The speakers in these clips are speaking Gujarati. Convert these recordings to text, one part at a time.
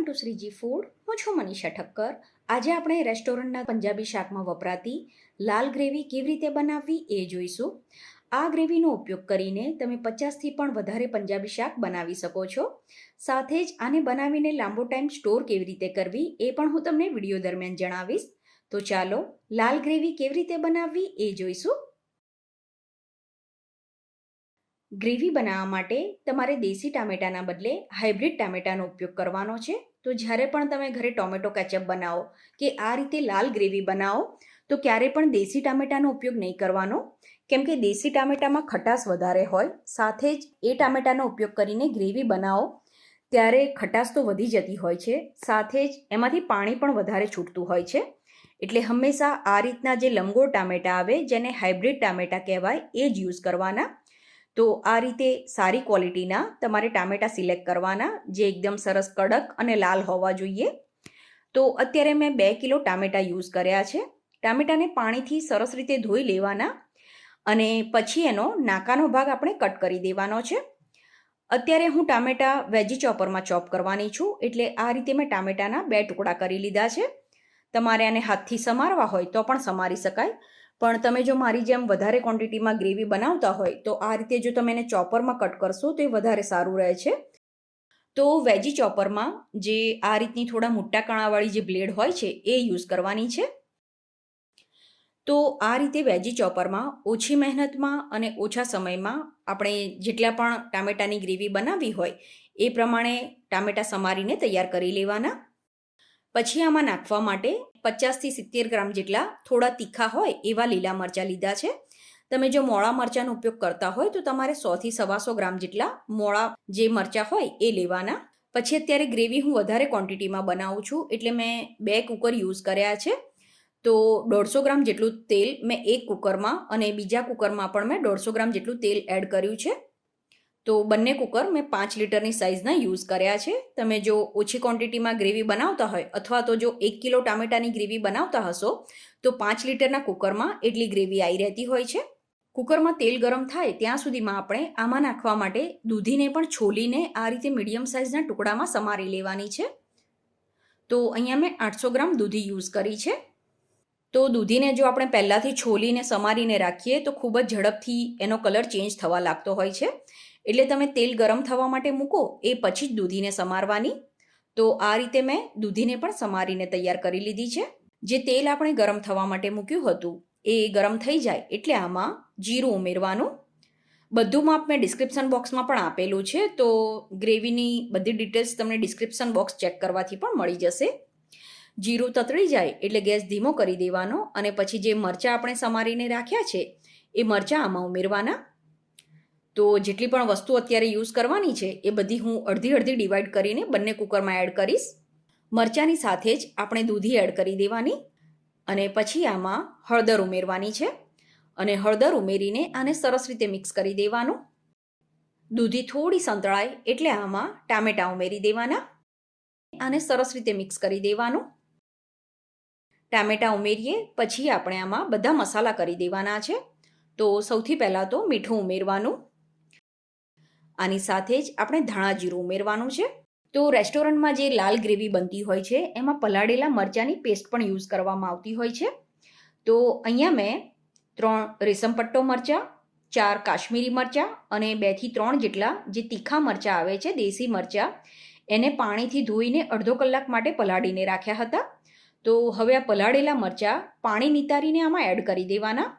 Welcome to Shriji food. હું છું મનીષા ઠક્કર. આજે આપણે રેસ્ટોરન્ટના પંજાબી શાકમાં વપરાતી લાલ ગ્રેવી કેવી રીતે બનાવવી એ જોઈશું. આ ગ્રેવીનો ઉપયોગ કરીને તમે 50થી પણ વધારે પંજાબી શાક બનાવી શકો છો. સાથે જ આને બનાવીને લાંબો ટાઈમ સ્ટોર કેવી રીતે કરવી એ પણ હું તમને વિડીયો દરમિયાન જણાવીશ. તો ચાલો લાલ ગ્રેવી કેવી રીતે બનાવવી એ જોઈશું. ગ્રેવી બનાવવા માટે તમારે દેશી ટામેટાના બદલે હાઇબ્રિડ ટામેટાનો ઉપયોગ કરવાનો છે. તો જ્યારે પણ તમે ઘરે ટોમેટો કેચઅપ બનાવો કે આ રીતે લાલ ગ્રેવી બનાવો તો ક્યારે પણ દેશી ટામેટાનો ઉપયોગ નહીં કરવાનો, કેમ કે દેશી ટામેટામાં ખટાશ વધારે હોય. સાથે જ એ ટામેટાનો ઉપયોગ કરીને ગ્રેવી બનાવો ત્યારે ખટાશ તો વધી જતી હોય છે, સાથે જ એમાંથી પાણી પણ વધારે છૂટતું હોય છે. એટલે હંમેશા આ રીતના જે લંગોર ટામેટા આવે જેને હાઇબ્રિડ ટામેટા કહેવાય એ જ યુઝ કરવાના. તો આ રીતે સારી ક્વોલિટીના તમારે ટામેટા સિલેક્ટ કરવાના જે એકદમ સરસ કડક અને લાલ હોવા જોઈએ. તો અત્યારે મેં 2 કિલો ટામેટા યુઝ કર્યા છે. ટામેટાને પાણીથી સરસ રીતે ધોઈ લેવાના અને પછી એનો નાકાનો ભાગ આપણે કટ કરી દેવાનો છે. અત્યારે હું ટામેટા વેજી ચોપરમાં ચોપ કરવાની છું, એટલે આ રીતે મેં ટામેટાના 2 ટુકડા કરી લીધા છે. તમારે આને હાથથી સમારવા હોય તો પણ સમારી શકાય, પણ તમે જો મારી જેમ વધારે ક્વોન્ટિટીમાં ગ્રેવી બનાવતા હોય તો આ રીતે જો તમે એને ચોપરમાં કટ કરશો તો એ વધારે સારું રહે છે. તો વેજી ચોપરમાં જે આ રીતની થોડા મોટા કણાવાળી જે બ્લેડ હોય છે એ યુઝ કરવાની છે. તો આ રીતે વેજી ચોપરમાં ઓછી મહેનતમાં અને ઓછા સમયમાં આપણે જેટલા પણ ટામેટાની ગ્રેવી બનાવવી હોય એ પ્રમાણે ટામેટા સમારીને તૈયાર કરી લેવાના. પછી આમાં નાખવા માટે 50થી 70 ગ્રામ જેટલા થોડા તીખા હોય એવા લીલા મરચાં લીધા છે. તમે જો મોળા મરચાંનો ઉપયોગ કરતા હોય તો તમારે 100થી 125 ગ્રામ જેટલા મોળા જે મરચાં હોય એ લેવાના. પછી અત્યારે ગ્રેવી હું વધારે ક્વોન્ટિટીમાં બનાવું છું એટલે મેં 2 કુકર યુઝ કર્યા છે. તો 150 ગ્રામ જેટલું તેલ મેં એક કુકરમાં અને બીજા કુકરમાં પણ મેં 150 ગ્રામ જેટલું તેલ એડ કર્યું છે. તો બંને કુકર મેં 5 લીટરની સાઇઝના યુઝ કર્યા છે. તમે જો ઓછી ક્વોન્ટિટીમાં ગ્રેવી બનાવતા હોય અથવા તો જો 1 કિલો ટામેટાની ગ્રેવી બનાવતા હશો તો 5 લીટરના કુકરમાં એટલી ગ્રેવી આવી રહેતી હોય છે. કુકરમાં તેલ ગરમ થાય ત્યાં સુધીમાં આપણે આમાં નાખવા માટે દૂધીને પણ છોલીને આ રીતે મીડિયમ સાઇઝના ટુકડામાં સમારી લેવાની છે. તો અહીંયા મેં 800 ગ્રામ દૂધી યુઝ કરી છે. તો દૂધીને જો આપણે પહેલાંથી છોલીને સમારીને રાખીએ તો ખૂબ જ ઝડપથી એનો કલર ચેન્જ થવા લાગતો હોય છે. એટલે તમે તેલ ગરમ થવા માટે મૂકો એ પછી જ દૂધીને સમારવાની. તો આ રીતે મેં દૂધીને પણ સમારીને તૈયાર કરી લીધી છે. જે તેલ આપણે ગરમ થવા માટે મૂક્યું હતું એ ગરમ થઈ જાય એટલે આમાં જીરું ઉમેરવાનું. બધું માપ મેં ડિસ્ક્રિપ્શન બોક્સમાં પણ આપેલું છે, તો ગ્રેવીની બધી ડિટેલ્સ તમને ડિસ્ક્રિપ્શન બોક્સ ચેક કરવાથી પણ મળી જશે. જીરું તતળી જાય એટલે ગેસ ધીમો કરી દેવાનો અને પછી જે મરચાં આપણે સમારીને રાખ્યા છે એ મરચાં આમાં ઉમેરવાના. તો જેટલી પણ વસ્તુ અત્યારે યુઝ કરવાની છે એ બધી હું અડધી અડધી ડિવાઈડ કરીને બંને કુકરમાં એડ કરીશ. મરચાંની સાથે જ આપણે દૂધી એડ કરી દેવાની અને પછી આમાં હળદર ઉમેરવાની છે અને હળદર ઉમેરીને આને સરસ રીતે મિક્સ કરી દેવાનું. દૂધી થોડી સંતળાય એટલે આમાં ટામેટાં ઉમેરી દેવાના. આને સરસ રીતે મિક્સ કરી દેવાનું. ટામેટાં ઉમેરીએ પછી આપણે આમાં બધા મસાલા કરી દેવાના છે. તો સૌથી પહેલાં તો મીઠું ઉમેરવાનું. આની સાથે જ આપણે ધાણા જીરું ઉમેરવાનું છે. તો રેસ્ટોરન્ટમાં જે લાલ ગ્રેવી બનતી હોય છે એમાં પલાળેલા મરચાંની પેસ્ટ પણ યુઝ કરવામાં આવતી હોય છે. તો અહીંયા મેં 3 રેશમ પટ્ટો મરચાં, 4 કાશ્મીરી મરચાં અને 2 થી 3 જેટલા જે તીખા મરચાં આવે છે દેશી મરચાં એને પાણીથી ધોઈને અડધો કલાક માટે પલાળીને રાખ્યા હતા. તો હવે આ પલાળેલા મરચાં પાણી નિતારીને આમાં એડ કરી દેવાના.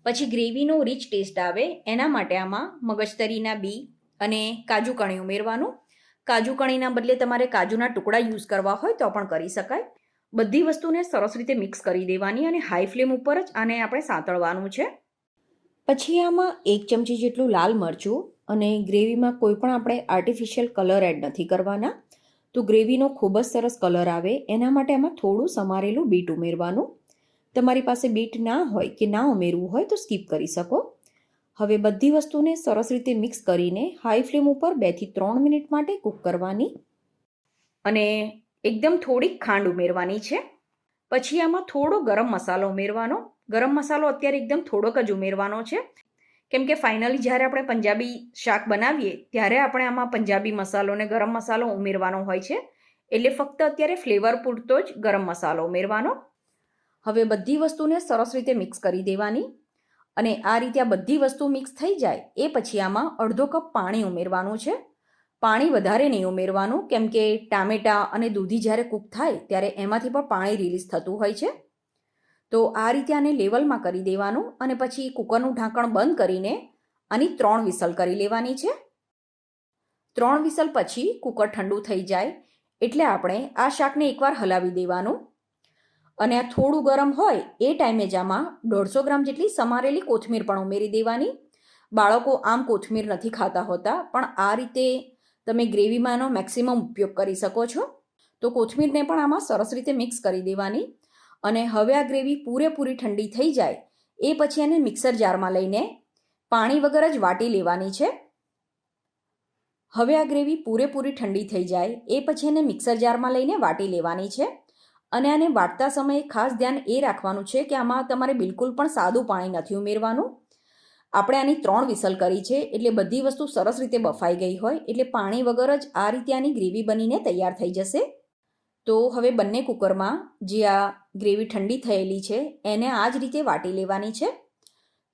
પછી ગ્રેવીનો રીચ ટેસ્ટ આવે એના માટે આમાં મગજતરીના બી અને કાજુ કણી ઉમેરવાનું. કાજુ કણીના બદલે તમારે કાજુના ટુકડા યુઝ કરવા હોય તો પણ કરી શકાય. બધી વસ્તુને સરસ રીતે મિક્સ કરી દેવાની અને હાઈ ફ્લેમ ઉપર જ આને આપણે સાંતળવાનું છે. પછી આમાં 1 ચમચી જેટલું લાલ મરચું અને ગ્રેવીમાં કોઈ પણ આપણે આર્ટિફિશિયલ કલર એડ નથી કરવાના. તો ગ્રેવીનો ખૂબ જ સરસ કલર આવે એના માટે આમાં થોડું સમારેલું બીટ ઉમેરવાનું. તમારી પાસે બીટ ના હોય કે ના ઉમેરવું હોય તો સ્કીપ કરી શકો. હવે બધી વસ્તુને સરસ રીતે મિક્સ કરીને હાઈ ફ્લેમ ઉપર 2 થી 3 મિનિટ માટે કૂક કરવાની અને એકદમ થોડીક ખાંડ ઉમેરવાની છે. પછી આમાં થોડો ગરમ મસાલો ઉમેરવાનો. ગરમ મસાલો અત્યારે એકદમ થોડોક જ ઉમેરવાનો છે, કેમ કે ફાઇનલી જ્યારે આપણે પંજાબી શાક બનાવીએ ત્યારે આપણે આમાં પંજાબી મસાલો અને ગરમ મસાલો ઉમેરવાનો હોય છે. એટલે ફક્ત અત્યારે ફ્લેવર પૂરતો જ ગરમ મસાલો ઉમેરવાનો. હવે બધી વસ્તુને સરસ રીતે મિક્સ કરી દેવાની અને આ રીતે આ બધી વસ્તુ મિક્સ થઈ જાય એ પછી આમાં અડધો કપ પાણી ઉમેરવાનું છે. પાણી વધારે નહીં ઉમેરવાનું, કેમ કે ટામેટાં અને દૂધી જ્યારે કૂક થાય ત્યારે એમાંથી પણ પાણી રિલીઝ થતું હોય છે. તો આ રીતે આને લેવલમાં કરી દેવાનું અને પછી કુકરનું ઢાંકણ બંધ કરીને આની 3 વિસલ કરી લેવાની છે. 3 વિસલ પછી કુકર ઠંડુ થઈ જાય એટલે આપણે આ શાકને એકવાર હલાવી દેવાનું અને આ થોડું ગરમ હોય એ ટાઈમે જ આમાં 150 ગ્રામ જેટલી સમારેલી કોથમીર પણ ઉમેરી દેવાની. બાળકો આમ કોથમીર નથી ખાતા હોતા, પણ આ રીતે તમે ગ્રેવીમાં એનો મેક્સિમમ ઉપયોગ કરી શકો છો. તો કોથમીરને પણ આમાં સરસ રીતે મિક્સ કરી દેવાની અને હવે આ ગ્રેવી પૂરેપૂરી ઠંડી થઈ જાય એ પછી એને મિક્સર જારમાં લઈને પાણી વગર જ વાટી લેવાની છે. હવે આ ગ્રેવી પૂરેપૂરી ઠંડી થઈ જાય એ પછી એને મિક્સર જારમાં લઈને વાટી લેવાની છે અને આને વાટતા સમયે ખાસ ધ્યાન એ રાખવાનું છે કે આમાં તમારે બિલકુલ પણ સાદું પાણી નથી ઉમેરવાનું. આપણે આની 3 વિસલ કરી છે એટલે બધી વસ્તુ સરસ રીતે બફાઈ ગઈ હોય એટલે પાણી વગર જ આ રીતે આની ગ્રેવી બનીને તૈયાર થઈ જશે. તો હવે બંને કુકરમાં જે આ ગ્રેવી ઠંડી થયેલી છે એને આ જ રીતે વાટી લેવાની છે.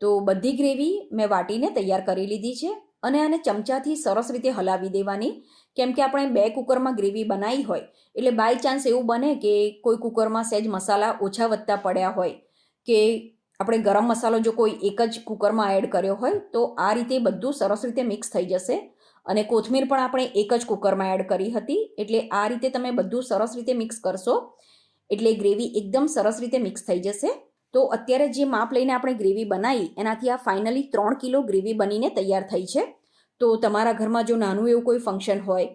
તો બધી ગ્રેવી મેં વાટીને તૈયાર કરી લીધી છે અને આને ચમચાથી સરસ રીતે હલાવી દેવાની, કેમ કે આપણે 2 કુકરમાં ગ્રેવી બનાવી હોય એટલે બાય ચાન્સ એવું બને કે કોઈ કુકરમાં સહેજ મસાલા ઓછા વધતા પડ્યા હોય કે આપણે ગરમ મસાલો જો કોઈ એક જ કુકરમાં એડ કર્યો હોય તો આ રીતે બધું સરસ રીતે મિક્સ થઈ જશે. અને કોથમીર પણ આપણે એક જ કુકરમાં એડ કરી હતી એટલે આ રીતે તમે બધું સરસ રીતે મિક્સ કરશો એટલે ગ્રેવી એકદમ સરસ રીતે મિક્સ થઈ જશે. તો અત્યારે જે માપ લઈને આપણે ગ્રેવી બનાવી એનાથી આ ફાઇનલી 3 કિલો ગ્રેવી બનીને તૈયાર થઈ છે. તો તમારા ઘરમાં જો નાનું એવું કોઈ ફંક્શન હોય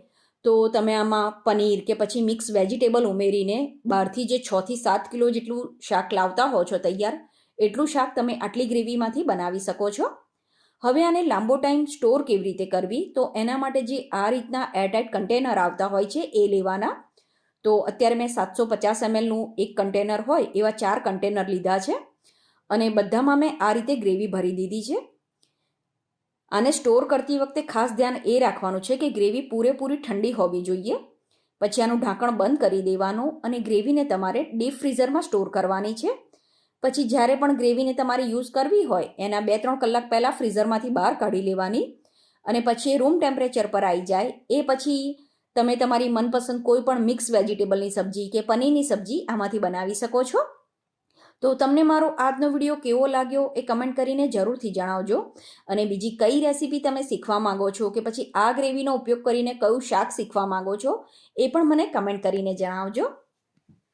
તો તમે આમાં પનીર કે પછી મિક્સ વેજીટેબલ ઉમેરીને બહારથી જે 6 થી 7 કિલો જેટલું શાક લાવતા હો છો તૈયાર, એટલું શાક તમે આટલી ગ્રેવીમાંથી બનાવી શકો છો. હવે આને લાંબો ટાઈમ સ્ટોર કેવી રીતે કરવી, તો એના માટે જે આ રીતના એરટાઇટ કન્ટેનર આવતા હોય છે એ લેવાના. તો અત્યારે મેં 750 mlનું એક કન્ટેનર હોય એવા 4 કન્ટેનર લીધા છે અને બધામાં મેં આ રીતે ગ્રેવી ભરી દીધી છે. આને સ્ટોર કરતી વખતે ખાસ ધ્યાન એ રાખવાનું છે કે ગ્રેવી પૂરેપૂરી ઠંડી હોવી જોઈએ. પછી આનું ઢાંકણ બંધ કરી દેવાનું અને ગ્રેવીને તમારે ડીપ ફ્રીઝરમાં સ્ટોર કરવાની છે. પછી જ્યારે પણ ગ્રેવીને તમારે યુઝ કરવી હોય એના 2-3 કલાક પહેલાં ફ્રીઝરમાંથી બહાર કાઢી લેવાની અને પછી રૂમ ટેમ્પરેચર પર આવી જાય એ પછી તમે તમારી મનપસંદ કોઈ પણ મિક્સ વેજીટેબલની સબ્જી કે પનીરની સબ્જી આમાંથી બનાવી શકો છો. તો તમને મારો આજનો વિડીયો કેવો લાગ્યો એ કમેન્ટ કરીને જરૂરથી જણાવજો અને બીજી કઈ રેસીપી તમે શીખવા માંગો છો કે પછી આ ગ્રેવીનો ઉપયોગ કરીને કયું શાક શીખવા માંગો છો એ પણ મને કમેન્ટ કરીને જણાવજો.